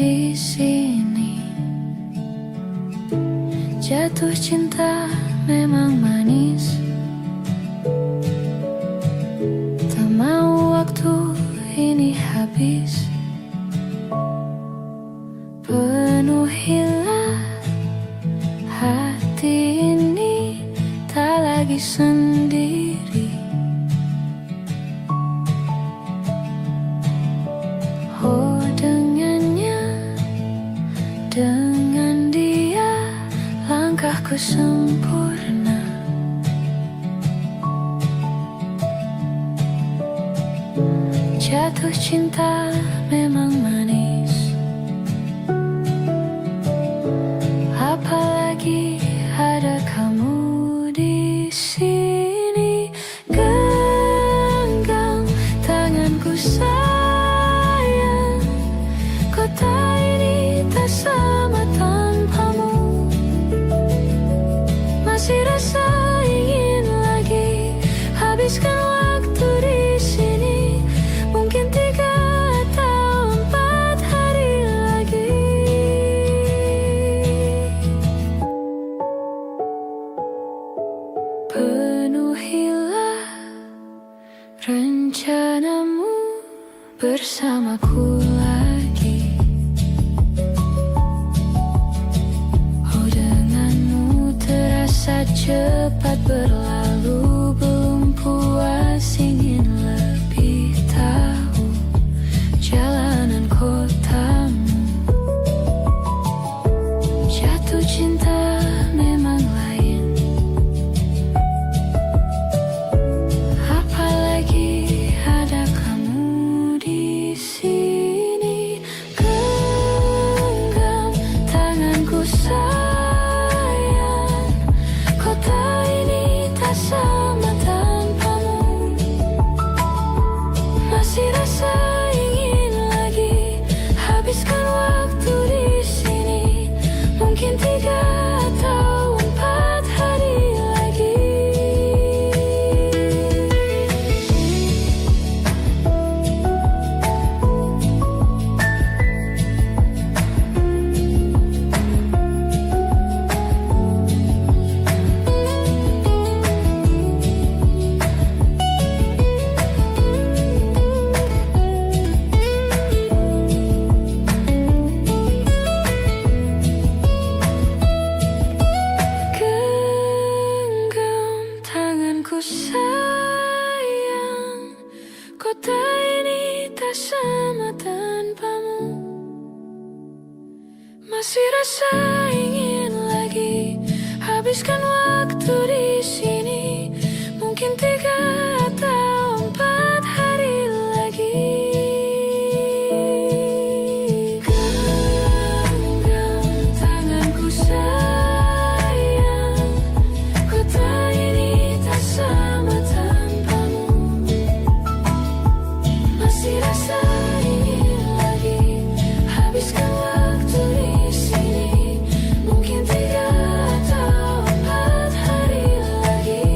di sini. Jatuh cinta memang manis, tak mau waktu ini habis. Penuhilah hati ini, tak lagi sendiri. Oh, dengannya, dengan dia langkahku sempurna. Jatuh cinta memang manis, apalagi ada kamu di sini. Genggam tanganku sayang, kota ini tak sama tanpamu. Masih rasa ingin lagi habiskan waktu di sini. Mungkin 3 atau 4 hari lagi. Penuhilah rencanamu bersamaku lagi. Oh, denganmu terasa cepat berlalu. Belum puas ingin lebih tahu jalanan kotamu. Jatuh cinta memang lain, apalagi ada kamu di sini. Genggam tanganku sayang, kota ini tak sama tanpamu. Masih rasa ingin lagi habiskan waktu di sini. Mungkin 3 atau 4 hari lagi. Genggam tanganku sayang, kota ini tak sama tanpamu. Masih rasa ingin lagi habiskan waktu di sini. Mungkin 3 atau 4 hari lagi. Genggam tanganku sayang, kota ini tak sama tanpamu. Masih rasa ingin lagi habiskan waktu di sini. Mungkin 3 atau 4 hari lagi.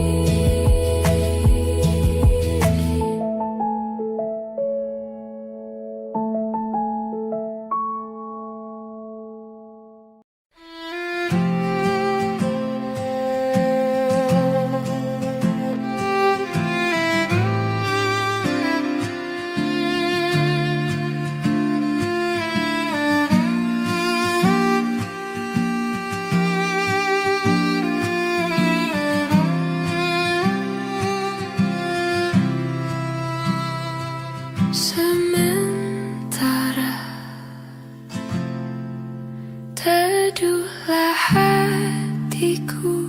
Sementara teduhlah hatiku,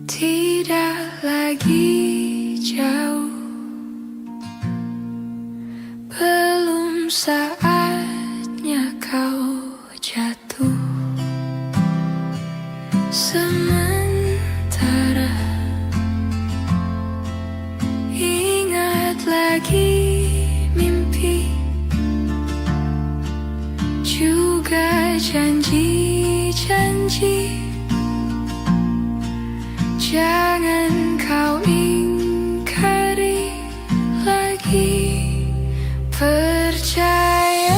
tidak lagi jauh. Belum saatnya kau jatuh. Sementara ingat lagi mimpi, juga janji-janji. Jangan kau ingkari lagi. Percaya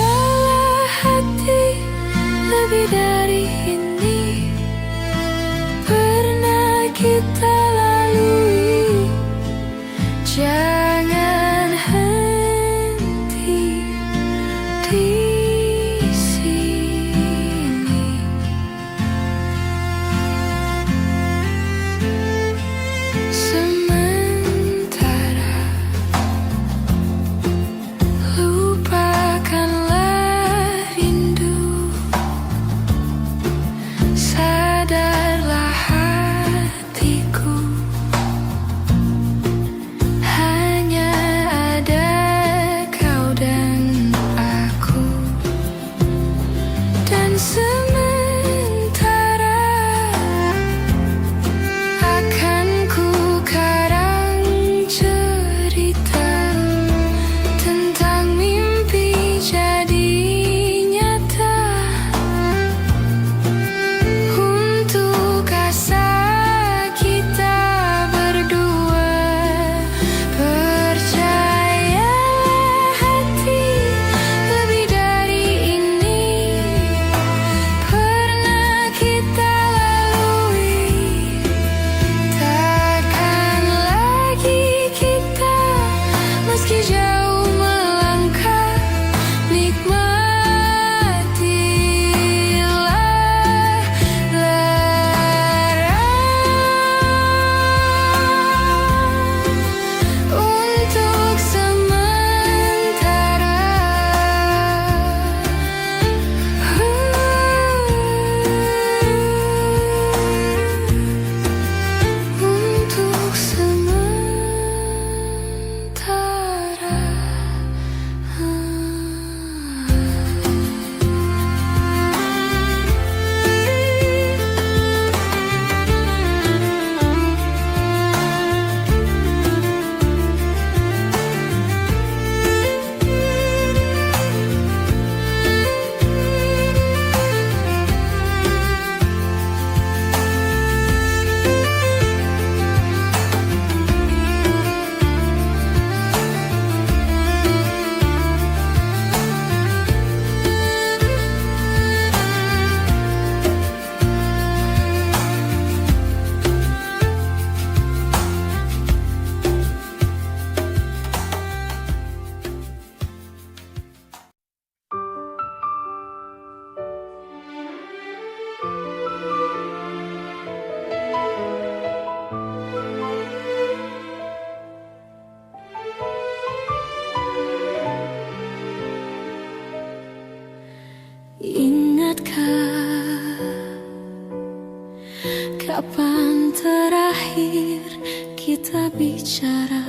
bicara.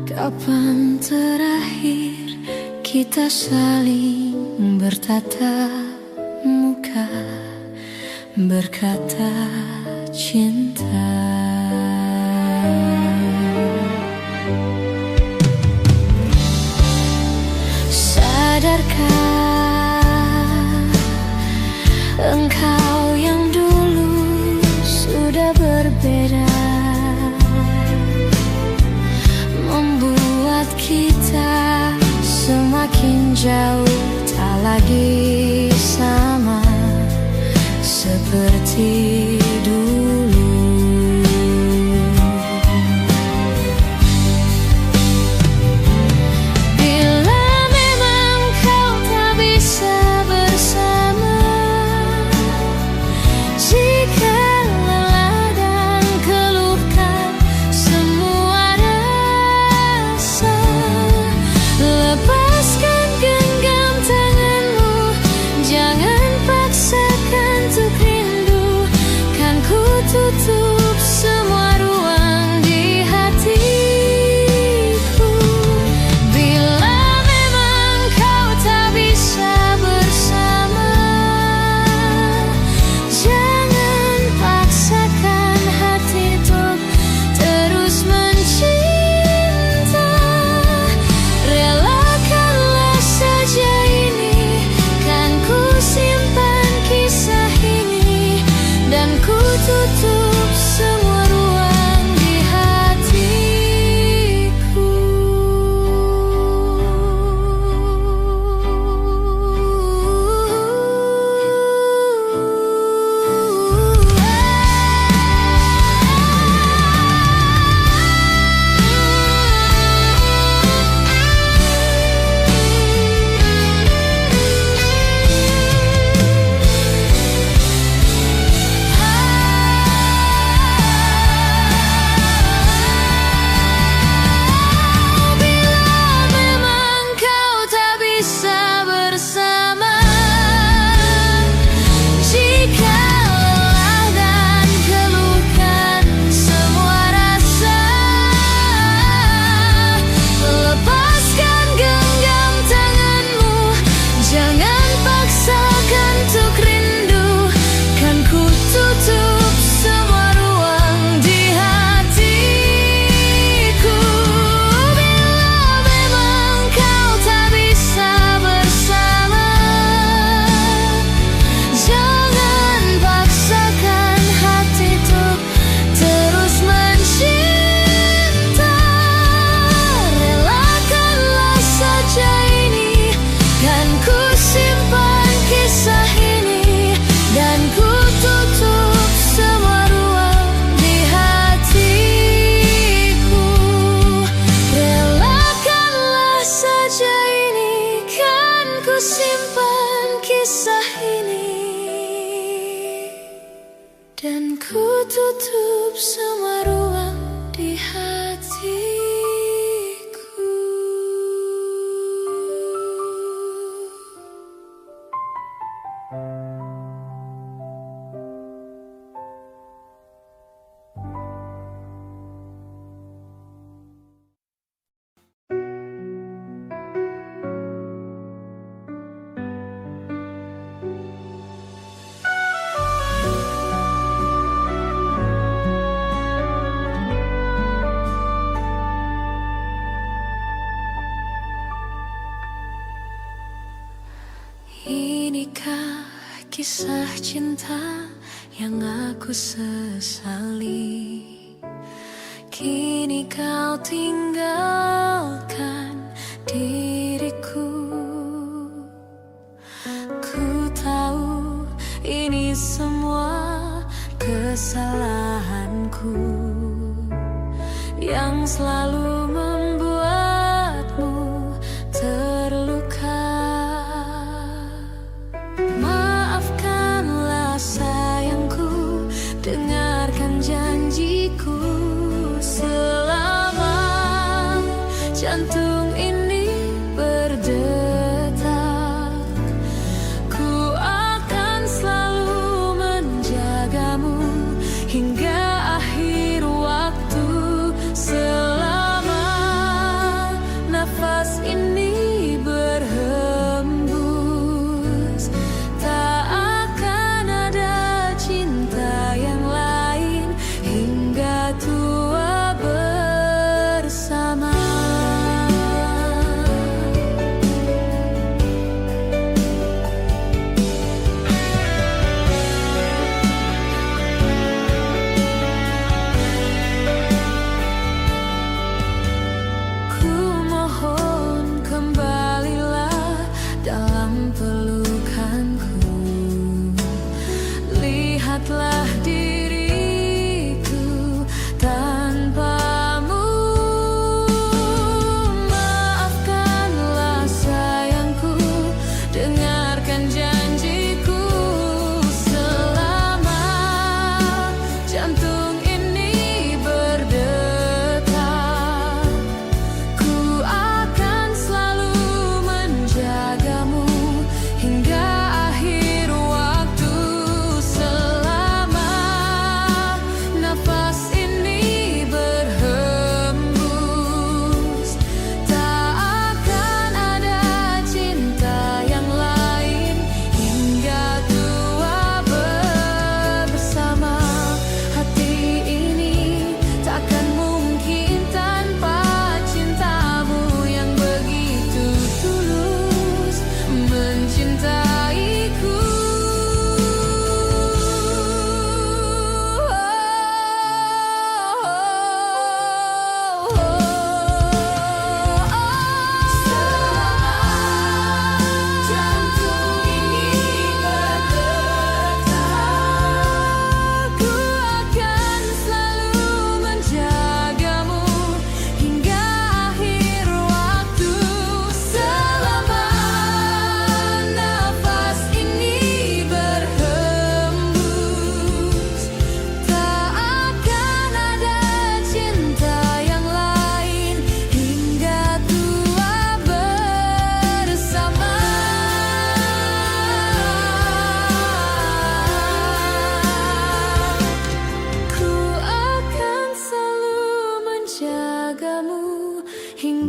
Kapan terakhir kita saling bertatap muka, berkata cinta? Sadarkah engkau yang dulu sudah berbeda, membuat kita semakin jauh, tak lagi sama seperti dulu. Bila memang kau tak bisa bersama, jika lelah dan keluhkan semua rasa, lepaskan genggam tanganmu, jangan paksakan untuk rindu. Kan ku tutup semua ruang di hatiku. Bila memang kau tak bisa bersama, jangan paksakan hati untuk terus mencinta. Relakanlah saja ini, kan ku simpan kisah ini, dan ku tutup semua ruang di hatiku. Bila memang kau tak bisa bersama, jika lelah dan keluhkan semua rasa, lepaskan genggam tanganmu, jangan paksakan untuk rindu. Kan ku tutup semua ruang di hatiku. Bila memang kau tak bisa bersama, jangan paksakan hati untuk terus mencinta. Relakanlah saja ini, kan ku simpan kisah ini, dan ku tutup semua ruang di hatiku. Relakanlah saja ini, kan ku simpan kisah ini, dan ku tutup semua ruang di hatiku. Inikah kisah cinta yang aku sesali? Kini kau tinggalkan diriku. Ku tahu ini semua kesalahanku yang selalu membuatmu terluka. Maafkanlah sayangku, dengarkan janjiku. Selama jantung ini berdetak, ku akan selalu menjagamu hingga akhir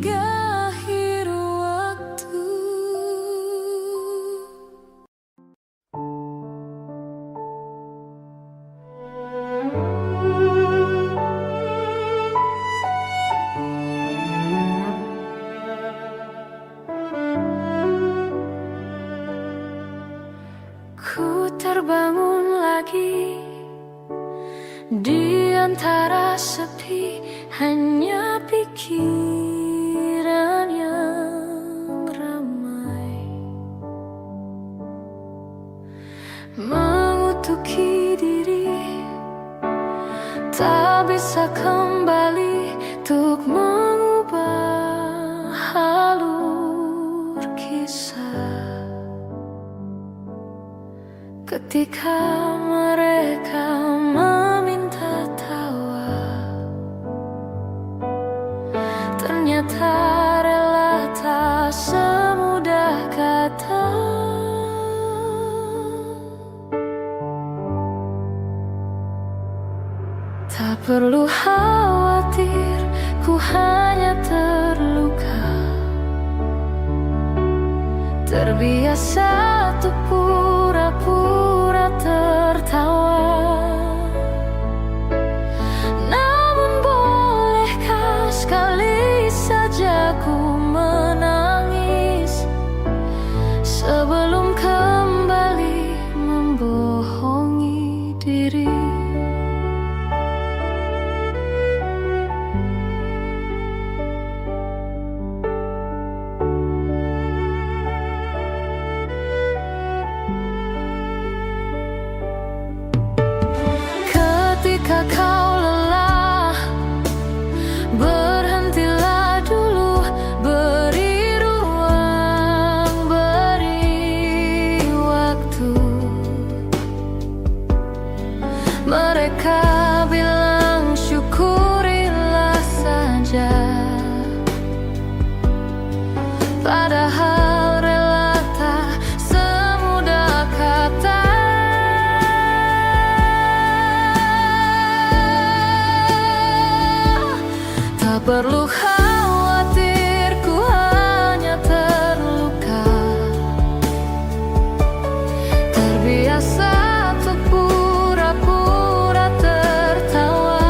hingga akhir waktu. Ku terbangun lagi di antara sepi, hanya pikiran yang ramai mengutuki diri, tak bisa kembali untuk mengubah alur kisah. Ketika mereka meminta tawa, ternyata rela tak semudah kata. Tak perlu khawatir, ku hanya terluka, terbiasa untuk pura-pura tertawa. Namun bolehkah sekali saja ku menangis sebelum kembali membohongi diri. Ketika kau lelah, berhentilah dulu, beri ruang, beri waktu. Mereka bilang syukurilah saja, padahal rela tak semudah kata. Tak perlu khawatir, ku hanya terluka, terbiasa untuk pura-pura tertawa.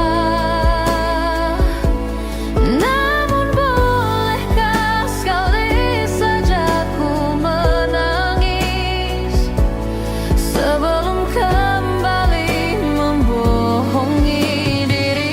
Namun bolehkah sekali saja ku menangis sebelum kembali membohongi diri.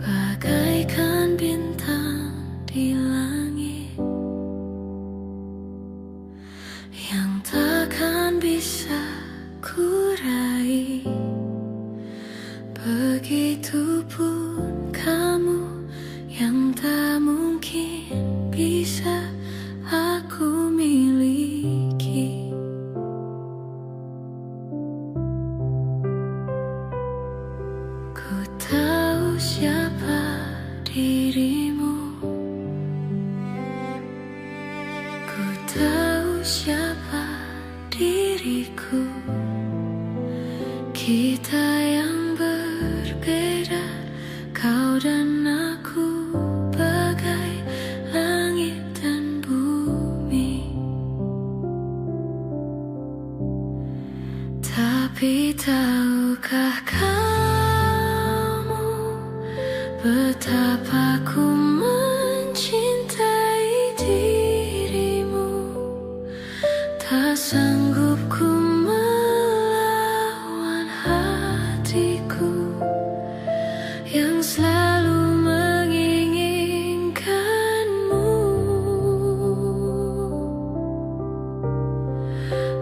Bagaikan bintang di langit yang takkan bisa ku raih, begitupun kamu yang tak mungkin bisa aku miliki. Ku tahu siapa dirimu, Betapa ku mencintai dirimu, tak sanggup ku melawan hatiku yang selalu menginginkanmu.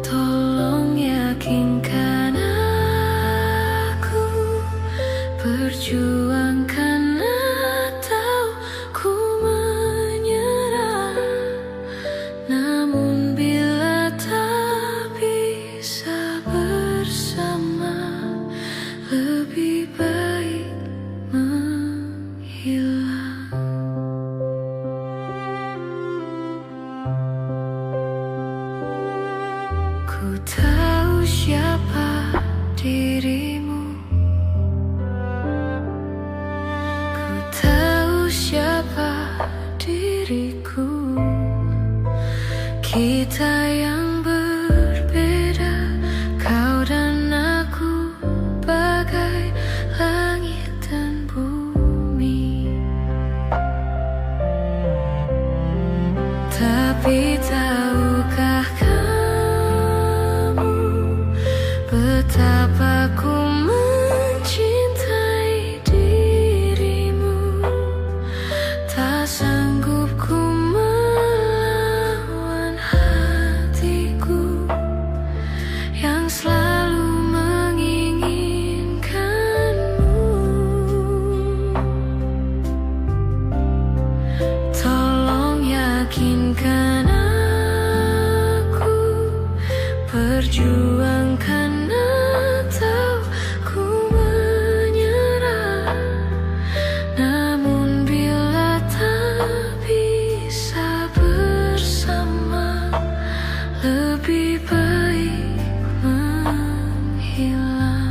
Tolong yakinkan aku, perjuangkan atau ku menyerah. Namun bila tak bisa bersama, lebih baik menghilang. Ku tahu siapa dirimu, ku tahu siapa diriku. Kita yang berbeda, kau dan aku, bagai langit dan bumi. Tapi tahukah kamu betapa ku mencintai dirimu, tak sanggup ku melawan hatiku yang selalu menginginkanmu. Tolong yakinkan aku, perjuangkan atau ku menyerah. Namun bila tak bisa bersama, lebih baik menghilang.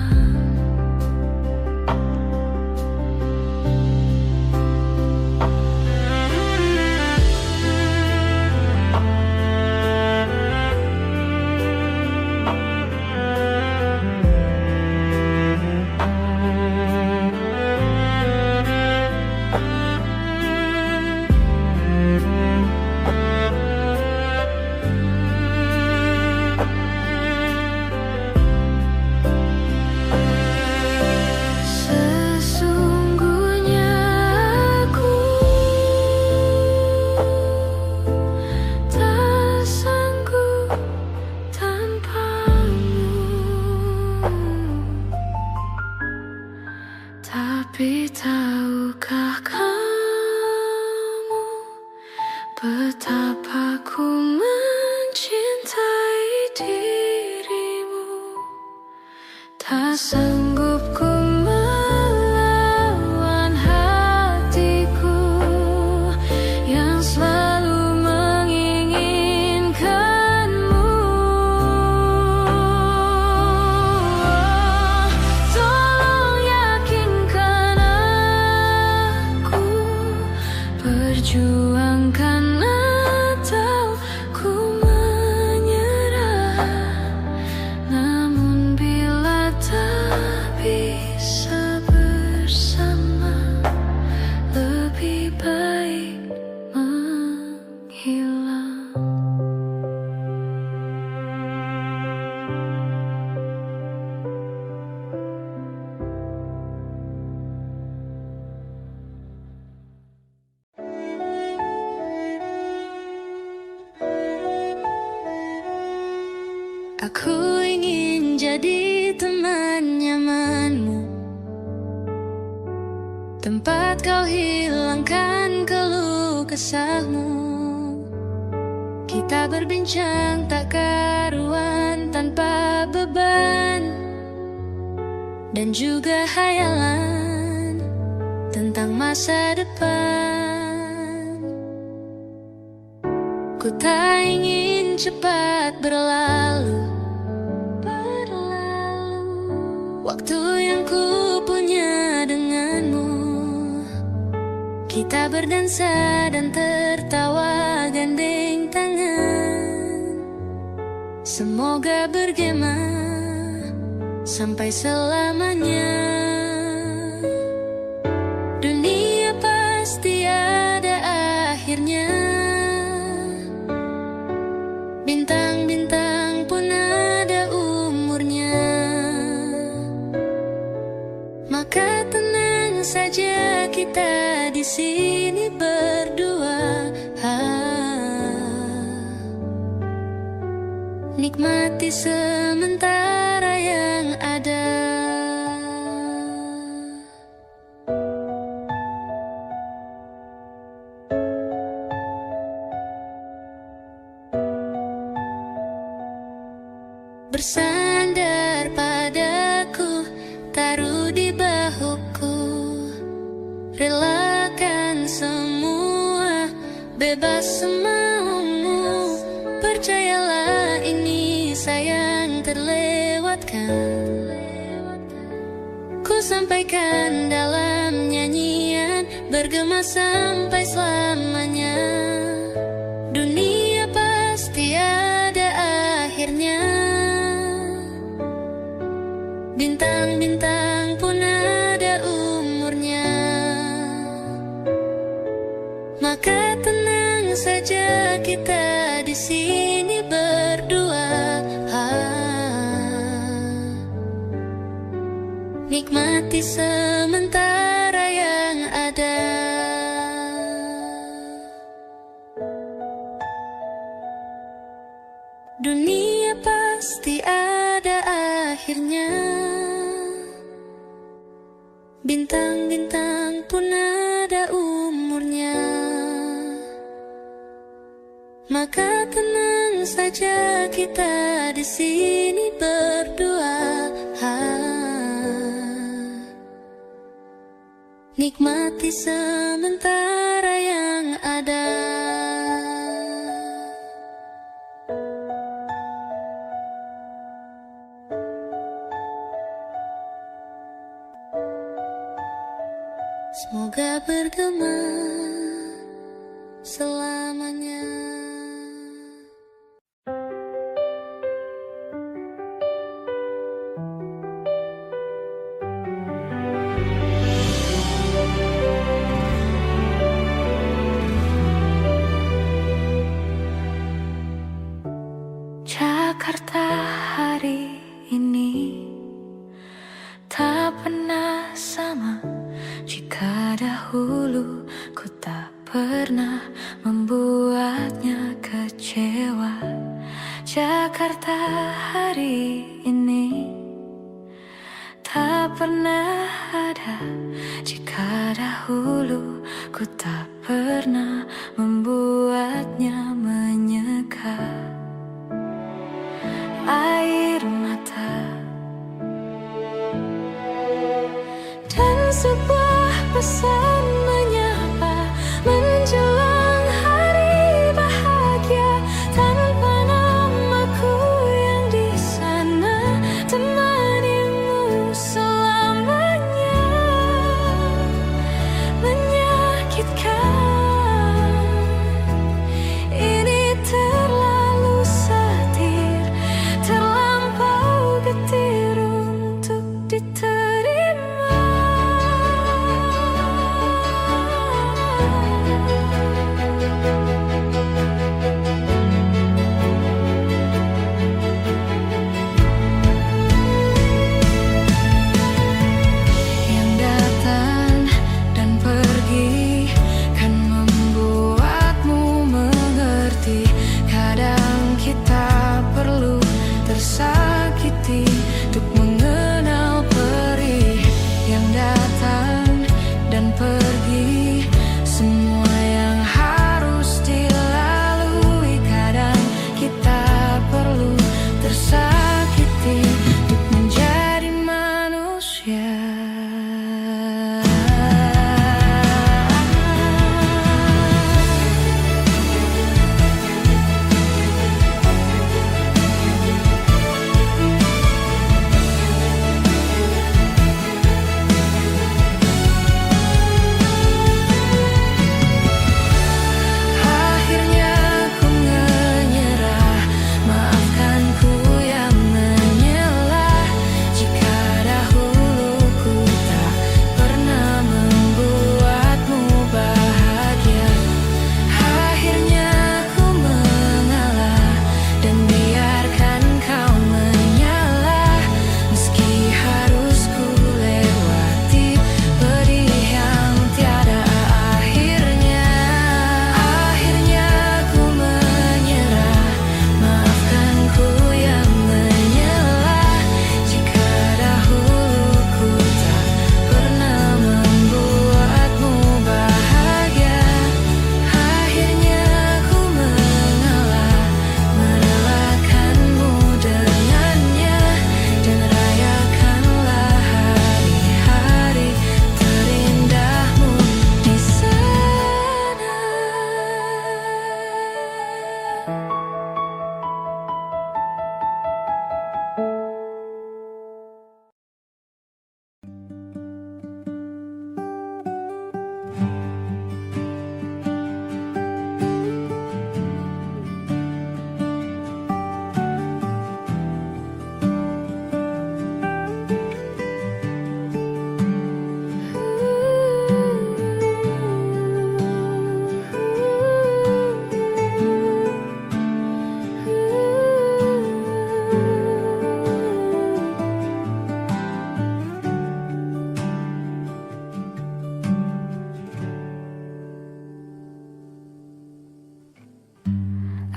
Sesungguhnya aku tak sanggup tanpamu. Tapi tahukah kamu betapa ku mencintai dirimu, tak sanggup ku melawan hatiku yang selalu menginginkanmu. Tolong yakinkan aku, perjuangkan atau ku menyerah. Namun bila tak bisa bersama, lebih baik menghilang. Aku ingin jadi teman nyamanmu, tempat kau hilangkan keluh kesahmu. Kita berbincang tak karuan tanpa beban, dan juga hayalan tentang masa depan. Ku tak ingin cepat berlalu waktu yang ku punya denganmu. Kita berdansa dan tertawa gandeng tangan. Semoga bergema sampai selamanya. Dunia akhirnya. Bintang-bintang pun ada umurnya. Maka tenang saja kita di sini berdua. Nikmati sementara yang ada. Bersandar padaku, taruh di bahuku, relakan semua, bebas semaumu. Percayalah ini sayang terlewatkan. Ku sampaikan dalam nyanyian, bergema sampai selamanya. Dunia pasti ada akhirnya. Bintang-bintang pun ada umurnya. Maka tenang saja kita di sini berdua. Nikmati sementara yang ada. Dunia pasti ada akhirnya. Bintang-bintang pun ada umurnya. Maka tenang saja kita di sini berdua. Nikmati sementara yang ada. Semoga bergema selamanya. Jakarta hari ini tak pernah sama. Jika dahulu ku tak pernah membuatnya kecewa, Jakarta hari ini tak pernah ada. Jika dahulu ku tak pernah membuatnya menyeka. Air mata dan sebuah pesan menyapa menjelang hari bahagia. Tanpa namaku yang di sana, temanimu selamanya. Menyakitkan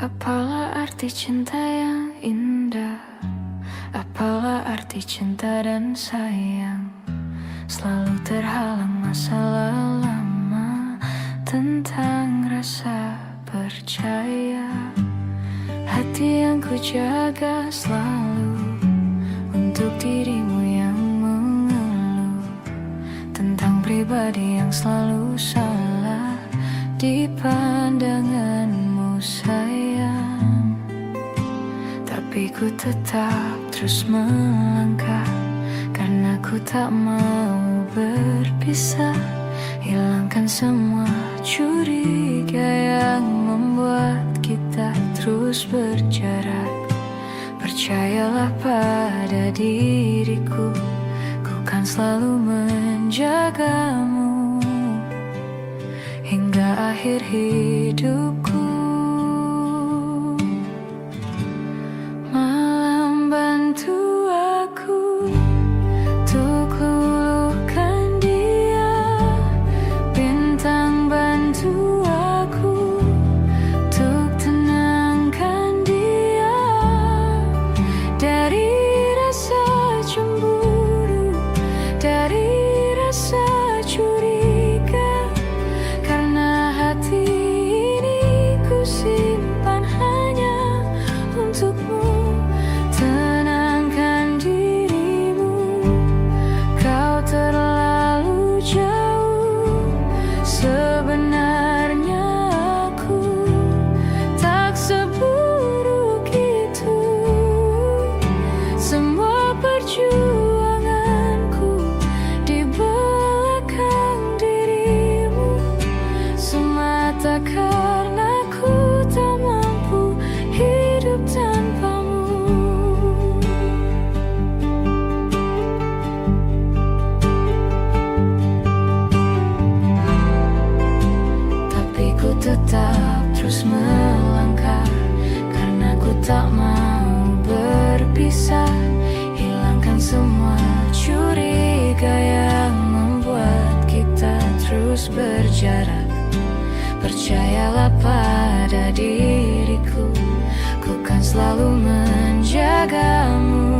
Apalah arti cinta yang indah? Apalah arti cinta dan sayang? Selalu terhalang masalah lama. Tentang rasa percaya, hati yang ku jaga selalu untuk dirimu yang mengeluh tentang pribadi yang selalu salah di pandanganmu sayang. Tapi ku tetap terus melangkah karena ku tak mau berpisah. Hilangkan semua curiga yang membuat kita terus berjarak. Percayalah pada diriku, ku kan selalu menjagamu hingga akhir hidupku. Malam bantu aku untuk luluhkan dia, bintang bantu aku untuk tenangkan dia dari rasa cemburu, dari rasa curiga. Karena hati ini ku simpan hanya untukmu. Tenangkan dirimu, kau terlalu jauh. Sebenarnya aku tak seburuk itu. Semua perjuanganku di belakang dirimu semata karena ku tak mampu hidup tanpamu. Tapi ku tetap terus melangkah karena ku tak mau berpisah. Hilangkan semua curiga yang membuat kita terus berjarak. Percayalah pada diriku, ku kan selalu menjagamu.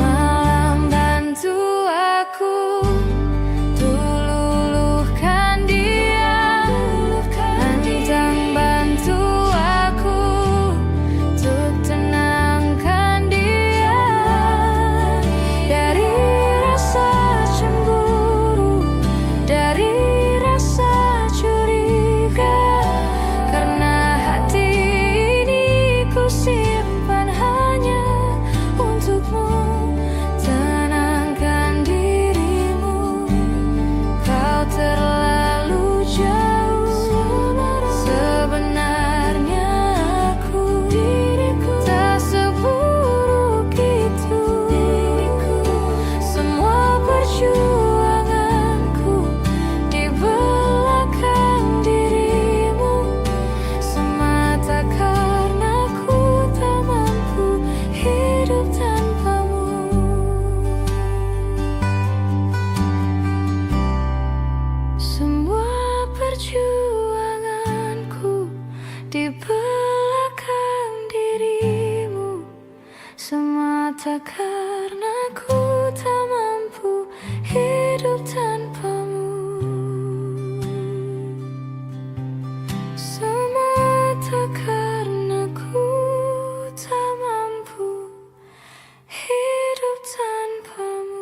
Malam bantu aku luluhkan dia, bintang bantu aku untuk tenangkan dia dari rasa cemburu, dari rasa curiga. Karena hati ini ku simpan hanya untukmu. Tenangkan dirimu, kau terlalu jauh. Sebenarnya aku tak seburuk itu. Semua perjuanganku di belakang dirimu semata karena ku tak mampu hidup tanpamu. Semua perjuanganku di belakang dirimu semata karena ku tak mampu hidup tanpamu. Semata karena ku tak mampu hidup tanpamu.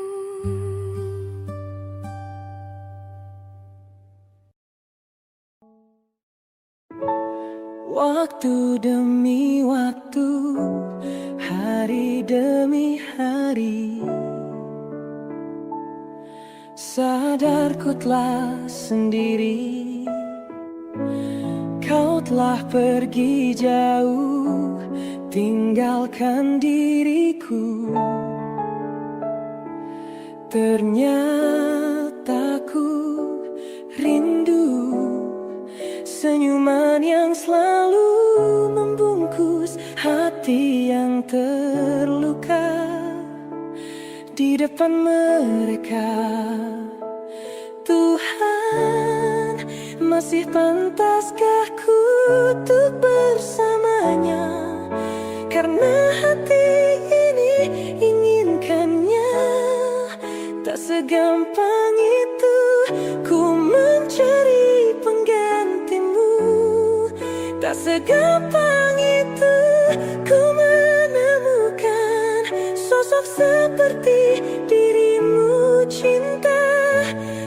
Waktu demi waktu, hari demi hari, sadar ku telah sendiri. Kau telah pergi jauh, tinggalkan diriku. Ternyata ku rindu selalu membungkus hati yang terluka di depan mereka. Tuhan, masih pantaskah ku untuk bersamanya? Karena hati ini inginkannya. Tak segampang itu ku mencari penggantimu. Tak segampang itu ku menemukan sosok seperti dirimu, cinta.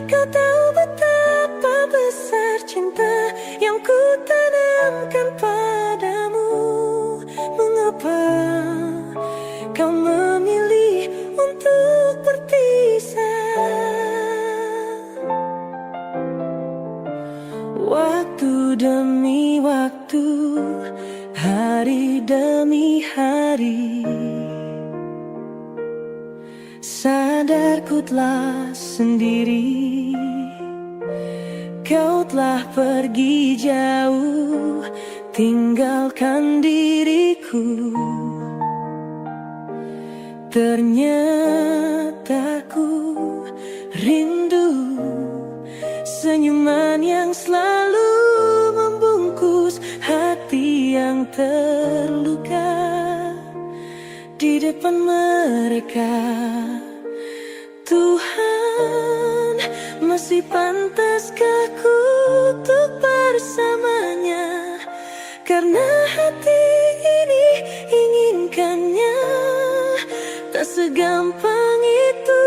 Kau tahu betapa besar cinta yang ku tanamkan padamu. Mengapa kau memilih untuk berpisah? Waktu demi waktu, hari demi hari, sadarku telah sendiri. Kau telah pergi jauh, tinggalkan diriku. Ternyata ku rindu senyuman yang selalu membungkus hati yang terluka di depan mereka. Tuhan, masih pantaskah ku untuk bersamanya? Karena hati ini inginkannya. Tak segampang itu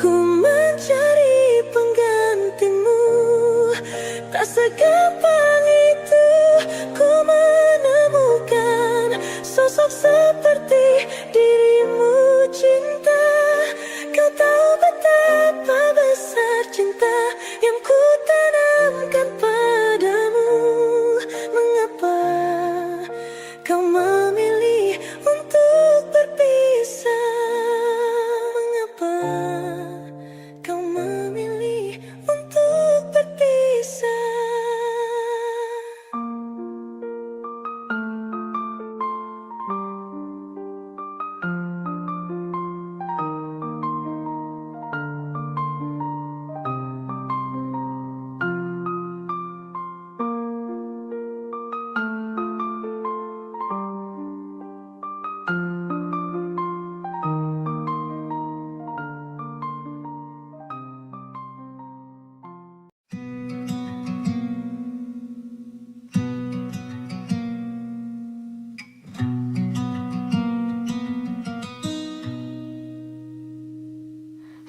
ku mencari penggantimu. Tak segampang itu ku menemukan sosok seperti dirimu, cinta. Kau tahu betapa besar cinta yang ku tanamkan padamu. Mengapa kau memilih untuk berpisah? Mengapa kau memilih untuk berpisah?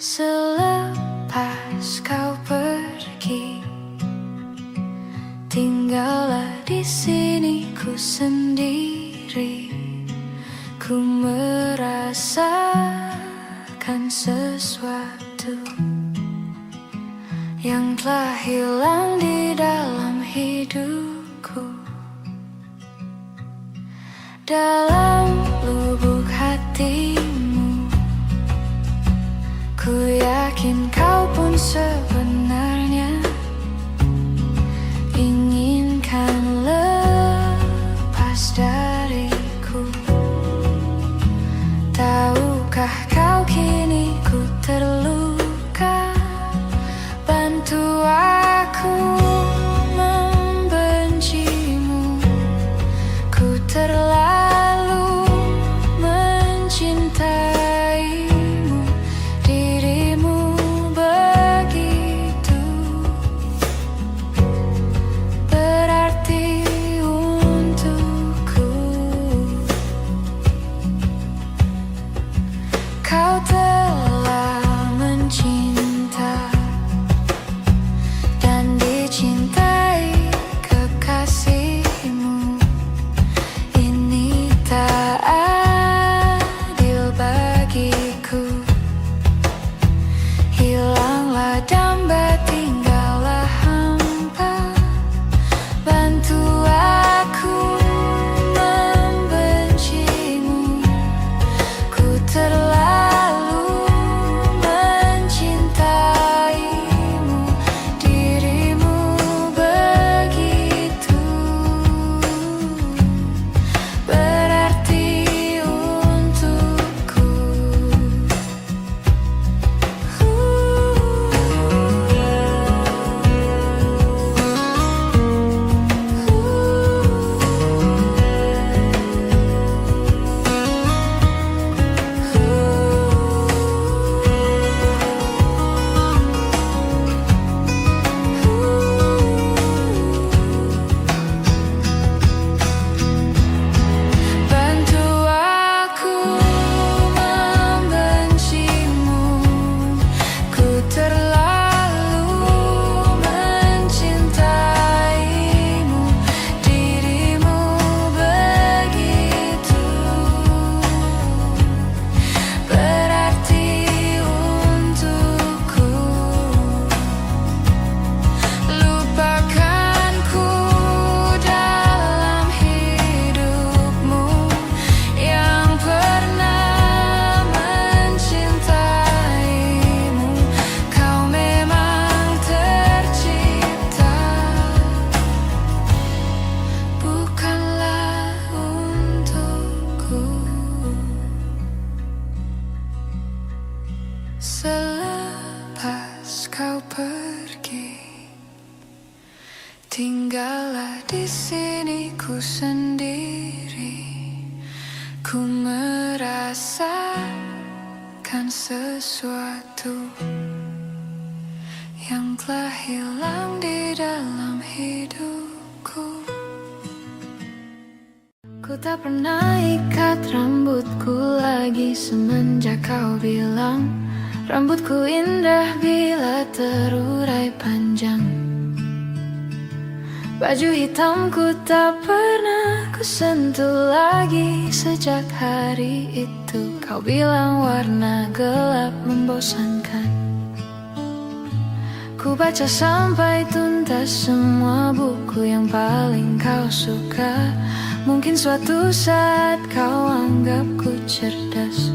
Selepas kau pergi, tinggallah di sini ku sendiri. Ku merasakan sesuatu yang telah hilang di dalam hidupku. Dalam lubuk hatimu, ku yakin kau pun sebenarnya inginkan lepas dariku. Tahukah kau kini ku terluka? Bantu aku membencimu. Ku terlalu mencintaimu. Dirimu begitu berarti untukku. Kau telah mencinta dan dicintai kekasihmu. Ini tak adil bagiku. Hilanglah damba, tinggallah hampa. Bantu aku membencimu. Ku terlalu mencintaimu. Dirimu begitu terlalu mencintaimu, dirimu begitu berarti untukku. Lupakanku dalam hidupmu yang pernah mencintaimu. Kau memang tercipta, bukanlah untukku. Selepas kau pergi, tinggallah di sini ku sendiri. Ku merasakan sesuatu yang telah hilang di dalam hidupku. Ku tak pernah ikat rambutku lagi semenjak kau bilang rambutku indah bila terurai panjang. Baju hitamku tak pernah ku sentuh lagi sejak hari itu. Kau bilang warna gelap membosankan. Ku baca sampai tuntas semua buku yang paling kau suka. Mungkin suatu saat kau anggapku cerdas.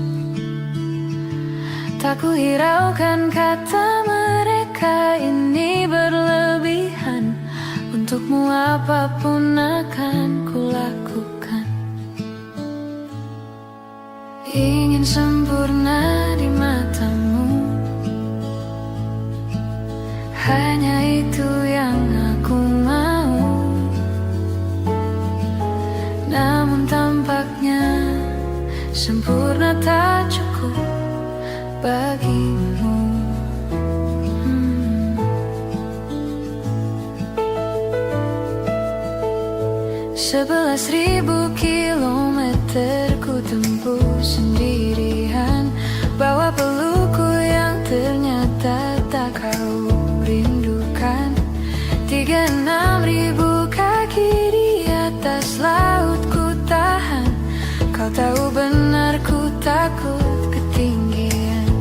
Tak ku hiraukan kata mereka ini berlebihan. Untukmu apapun akan ku lakukan. Ingin sempurna di matamu, hanya itu yang aku mau. Namun tampaknya sempurna tak cukup bagimu. 11.000 kilometer ku tempuh sendirian, bawa pelukku yang ternyata tak kau rindukan. 36.000 kaki di atas laut ku tahan. Kau tahu benar ku takut ketinggian.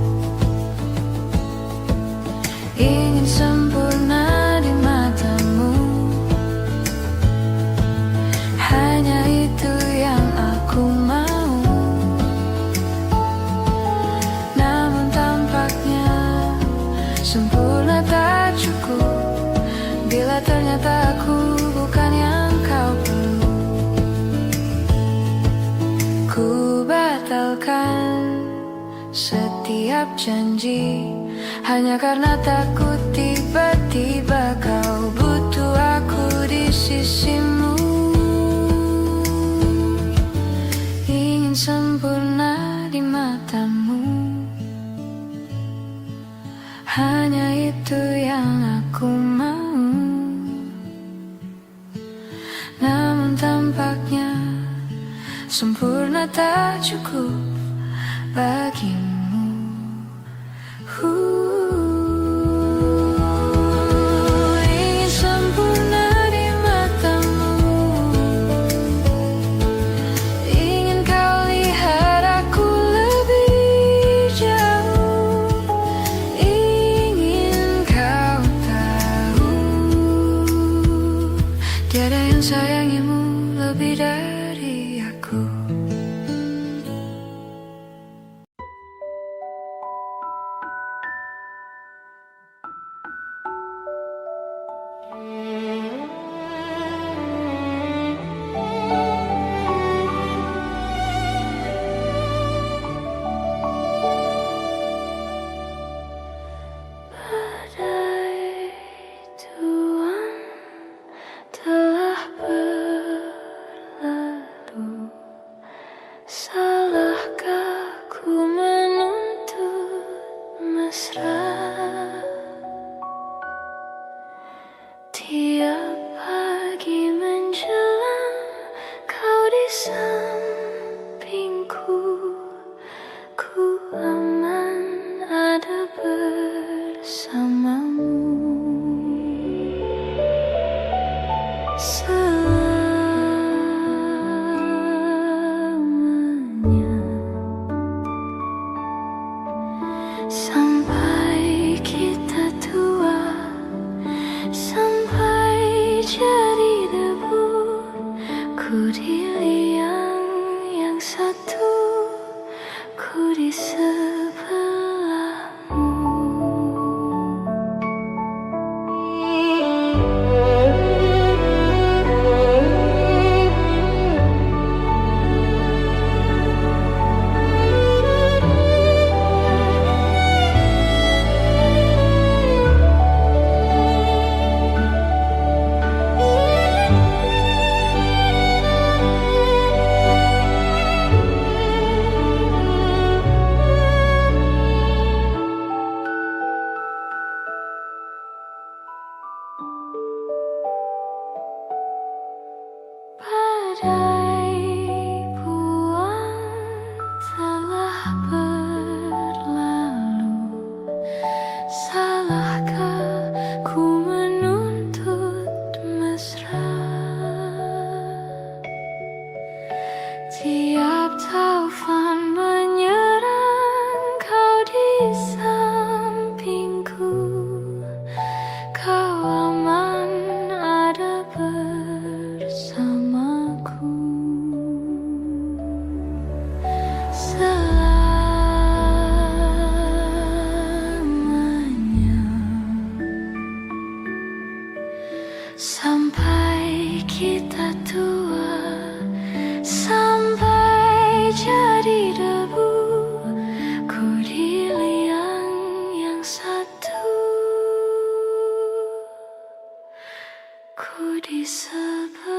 Ingin sempurna di matamu, hanya itu yang aku mau. Namun tampaknya sempurna tak cukup bila ternyata aku bukan yang kau perlu. Ku batalkan setiap janji hanya karena takut tiba-tiba kau butuh aku di sisimu. Sempurna di matamu, hanya itu yang aku mau. Namun tampaknya sempurna tak cukup bagimu. Ingin sempurna di matamu, ingin kau lihat aku lebih jauh, ingin kau tahu tiada yang sayangimu lebih dari aku. Badai tuan telah berlalu. Salahkah ku menuntut mesra? Tiap pagi menjelang kau di sampingku, ku aman ada bersamamu. bersamamu selamanya, sampai kita tua, sampai jadi debu. Ku di liang yang satu, ku di sebelahmu. Badai bulan telah berlalu, salahkah ku menuntut mesra? Tiap taufan menyerang, kau di sampingku, kau aman ada bersamaku selamanya, sampai kita tua, sampai jadi debu. Ku di liang yang satu, ku di sebelahmu.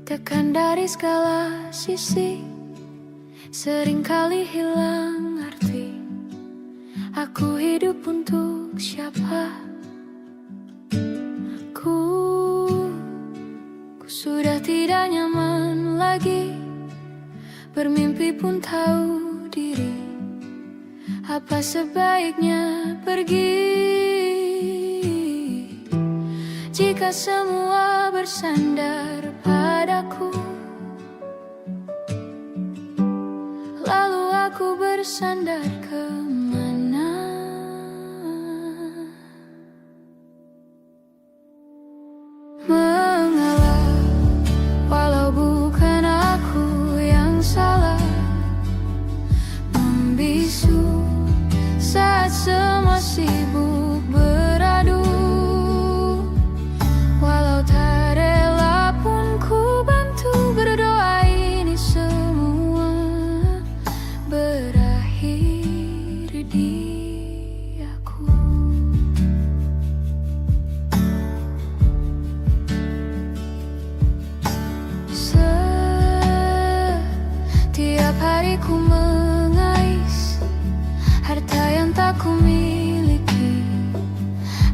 Ditekan dari segala sisi, seringkali hilang arti. Aku hidup untuk siapa? Ku sudah tidak nyaman lagi, bermimpi pun tahu diri. Apa sebaiknya pergi jika semua bersandar padaku? Lalu aku bersandar kemana? Mengalah, walau bukan aku yang salah, membisu saat semua sibuk beradu. Walau tak rela pun ku bantu, berdoa ini semua berakhir di aku. Setiap hari ku mengais harta yang tak ku miliki.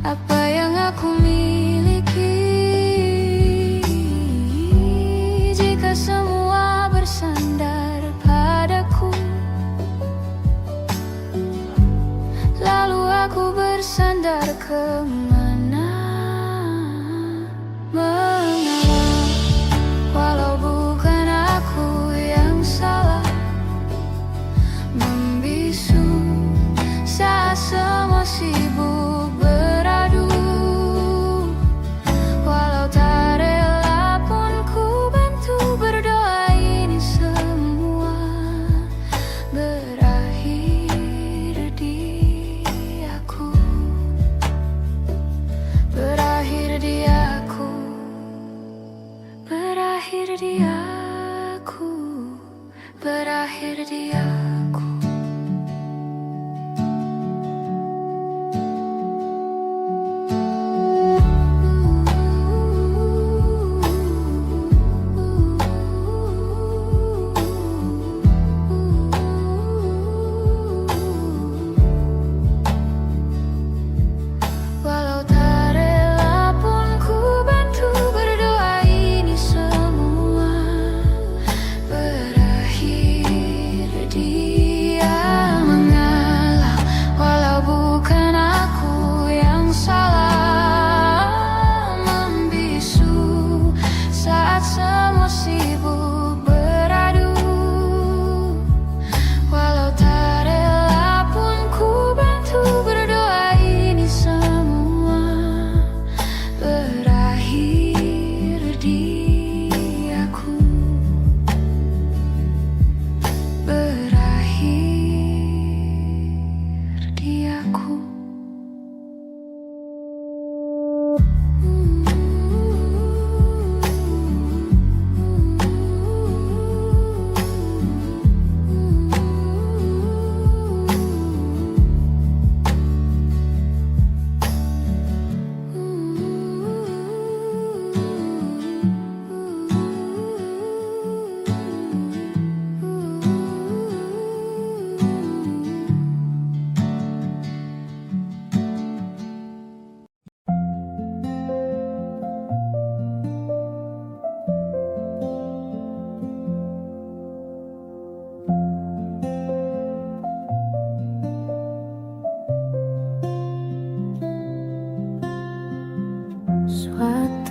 Apa yang aku miliki jika semua bersandar padaku? Lalu aku bersandar kemana? Mengalah, walau bukan aku yang salah, membisu saat semua sibuk beradu. Walau tak rela pun ku bantu, berdoa ini semua berakhir di aku. Berakhir di aku. Berakhir di aku. Berakhir di aku.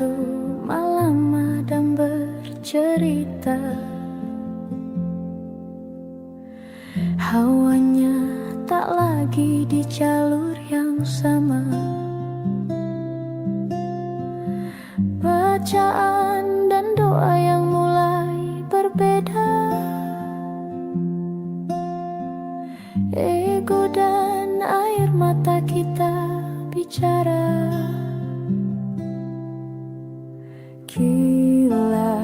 satu malam Adam bercerita. Hawanya tak lagi di jalur yang sama. Bacaan dan doa yang mulai berbeda. Ego dan air mata kita bicara. Gila,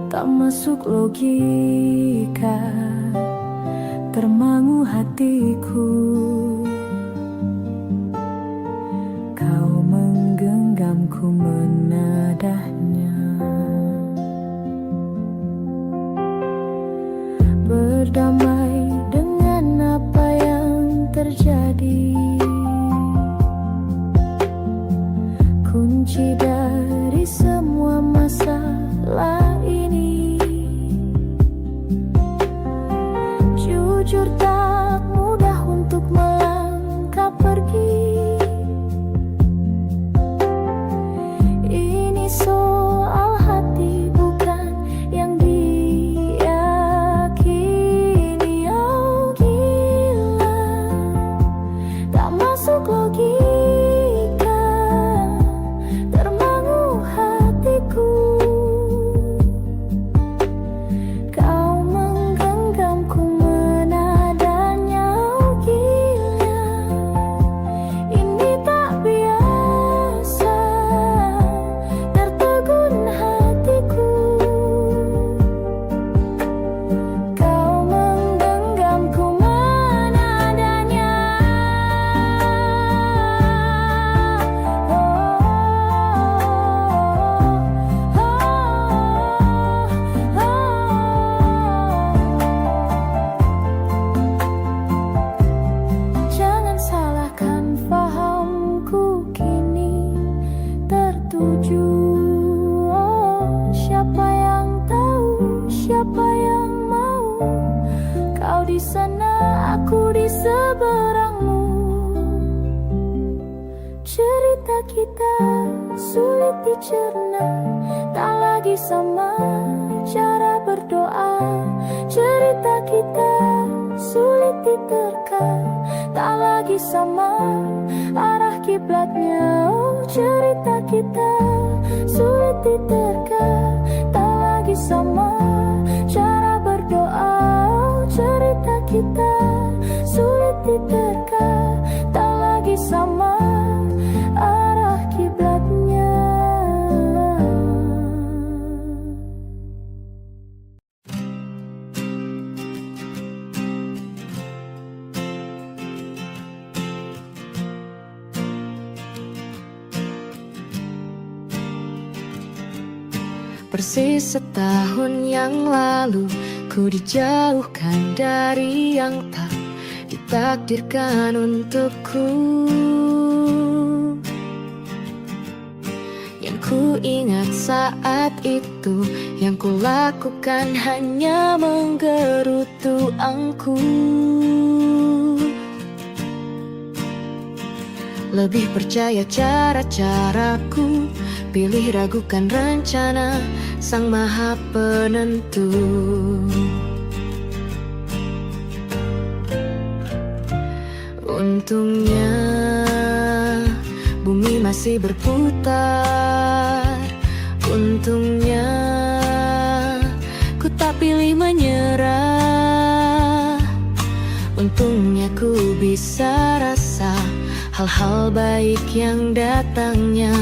tak masuk logika, termangu hatiku. Kau menggenggamku menadahnya. Berdamai dengan apa yang terjadi. Kunci dari semua masalah ini. Jujur tak mudah untuk melangkah pergi. Ini soal hati bukan yang diyakini. Oh gila, tak masuk logika, termangu hatiku. Kau menggenggamku menadanya. Oh gila, ini tak biasa, tertegun hatiku. Kau menggenggamku menadanya. Jangan salahkan fahamku kini tertuju. Oh, siapa yang tahu, siapa yang mau? Kau di sana, aku di seberangmu. Cerita kita sulit dicerna, tak lagi sama cara berdoa. Cerita kita sulit diterka, tak lagi sama arah kiblatnya. Oh, cerita kita sulit diterka, tak lagi sama cara berdoa. Oh, cerita kita sulit diterka, tak lagi sama arah kiblatnya. Persis setahun yang lalu ku dijauhkan dari yang tak ditakdirkan untukku. Yang ku ingat saat itu, yang ku lakukan hanya menggerutu angku. Lebih percaya cara-caraku, pilih ragukan rencana Sang Maha Penentu. Untungnya bumi masih berputar. Untungnya ku tak pilih menyerah. Untungnya ku bisa rasa hal-hal baik yang datangnya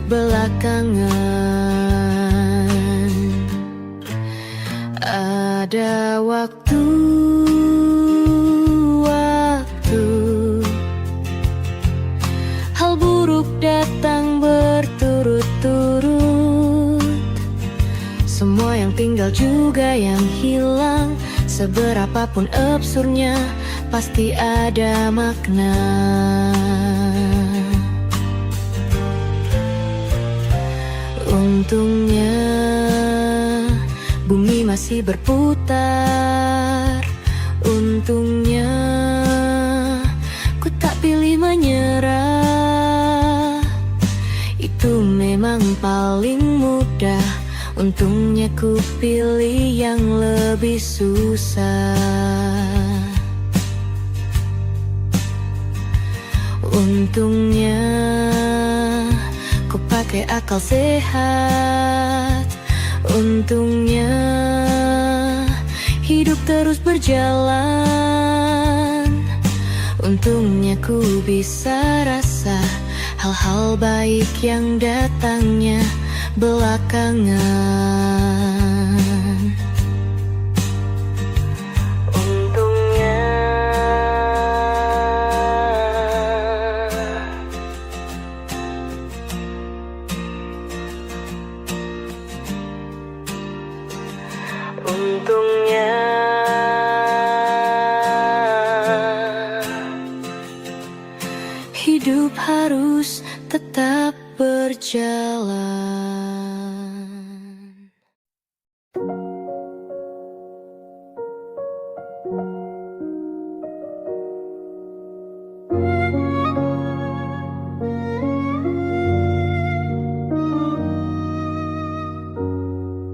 belakangan. Ada waktu hal buruk datang berturut-turut. Semua yang tinggal juga yang hilang. Seberapapun absurdnya, pasti ada makna. Untungnya bumi masih berputar. Untungnya ku tak pilih menyerah. Itu memang memang paling mudah. Untungnya ku pilih yang lebih susah. Untungnya ku pakai akal sehat. Untungnya hidup terus berjalan. Untungnya ku bisa rasa hal-hal baik yang datangnya belakangan. Untungnya hidup harus tetap berjalan.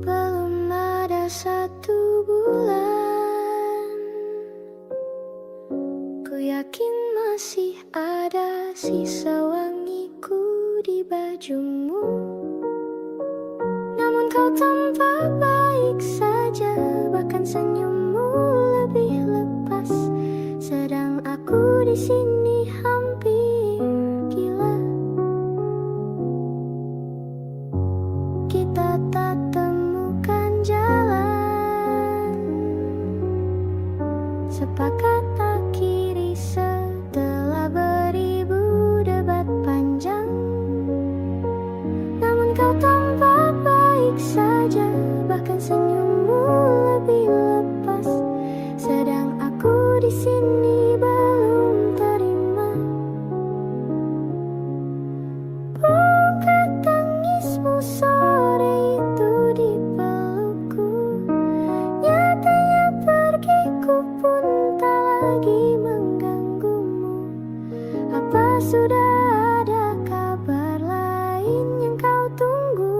Belum ada 1 bulan, ku yakin masih ada sisa wangiku di bajumu. Namun kau tampak baik saja, bahkan senyummu lebih lepas. Sedang aku di sini hampir gila. Kita tak temukan jalan, sepakat akhiri setelah beribu debat panjang. Namun kau tampak baik saja, bahkan senyummu lebih lepas. Sedang aku di sini belum terima. Bukan tangismu sore itu di pelukku, nyatanya pergiku pun tak lagi mengganggumu. Apa sudah ada kabar lain yang kau tunggu?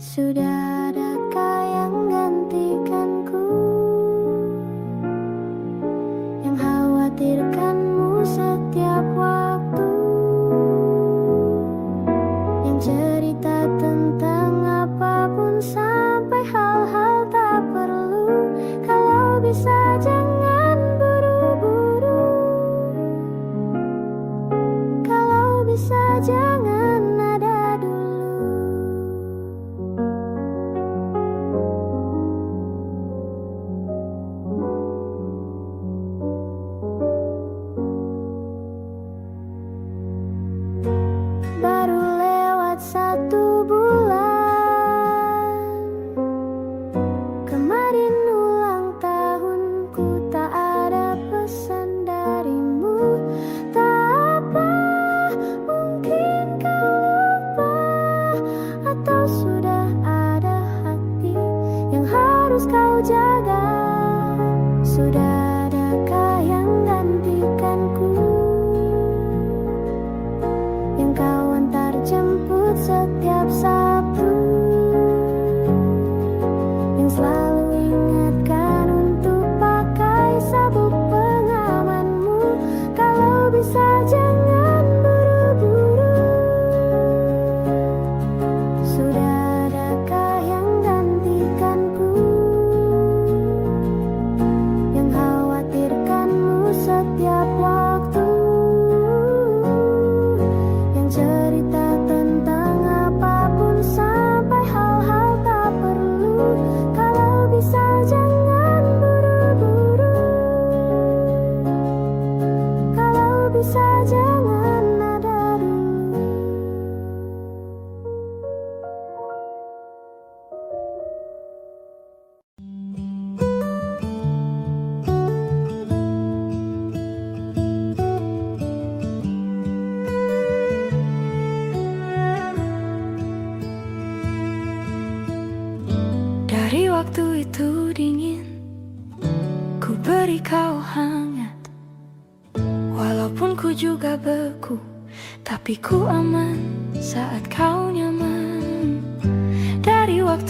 Sudah adakah yang gantikanku, yang khawatirkanmu setiap waktu, yang cerita tentang apapun sampai hal-hal tak perlu. Kalau bisa jangan buru-buru, kalau bisa jangan ada dulu. Baru lewat 1 bulan, kemarin ulang tahunku, tak ada pesan darimu. Tak apa, mungkin kau lupa, atau sudah ada hati yang harus kau jaga. Sudah adakah yang gantikanku, yang kau antar jemput setiap Sabtu, yang selalu ingatkan untuk pakai sabuk pengamanmu. Kalau bisa jangan buru-buru, sudah adakah yang gantikanku, yang khawatirkanmu setiap waktu, yang cerita tentang apapun sampai hal-hal tak perlu. Kalau bisa jangan buru-buru, kalau bisa jangan ada dulu. Dari waktu itu dingin, ku beri kau hangat. Walaupun ku juga beku, tapi ku aman saat kau nyaman.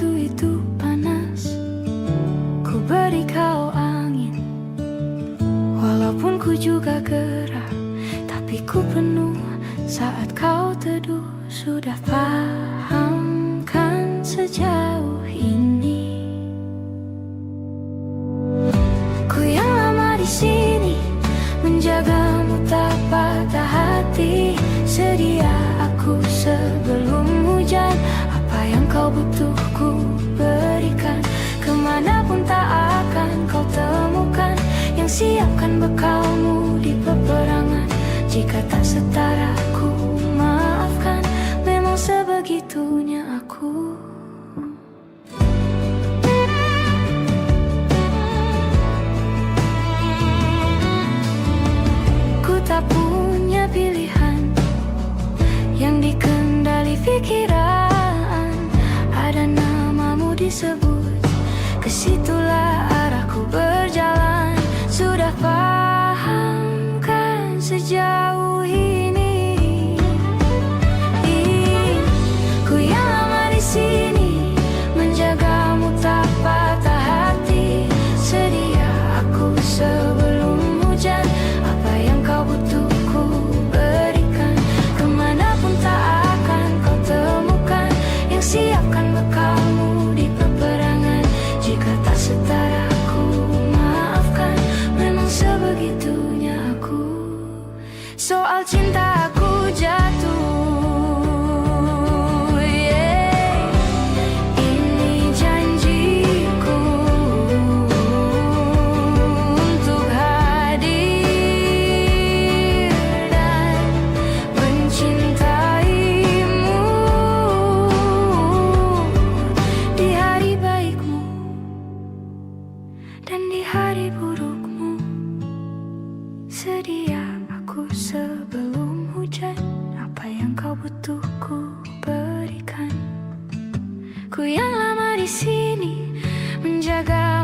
waktu itu panas, ku beri kau angin. Walaupun ku juga gerah, tapi ku penuh saat kau teduh. Sudah paham kan sejauh ini? Ku yang lama di sini, menjagamu tak patah hati. Sedia aku sebelum hujan, apa yang kau butuh ku berikan. Kemanapun tak akan kau temukan yang siapkan bekalmu di peperangan. Jika tak setara ku maafkan, memang sebegitunya aku. Ku tak punya pilihan yang dikendali pikiran. Ada namamu disebut, kesitulah arahku berjalan. Sudah paham kan sejauh ini? Ku yang lama di sini, menjagamu tak patah hati. Sedia aku sebelum hujan, apa yang kau butuh ku berikan. Kemanapun tak akan kau temukan yang siapkan bekalmu di peperangan. Jika tak setara ku maafkan, memang sebegitunya aku. Soal cinta aku jatuh, yeah. Ini janjiku untuk hadir dan mencintaimu di hari baikmu dan di hari burukmu. Sedia aku sebelum hujan, apa yang kau butuh ku berikan. Ku yang lama di sini, menjaga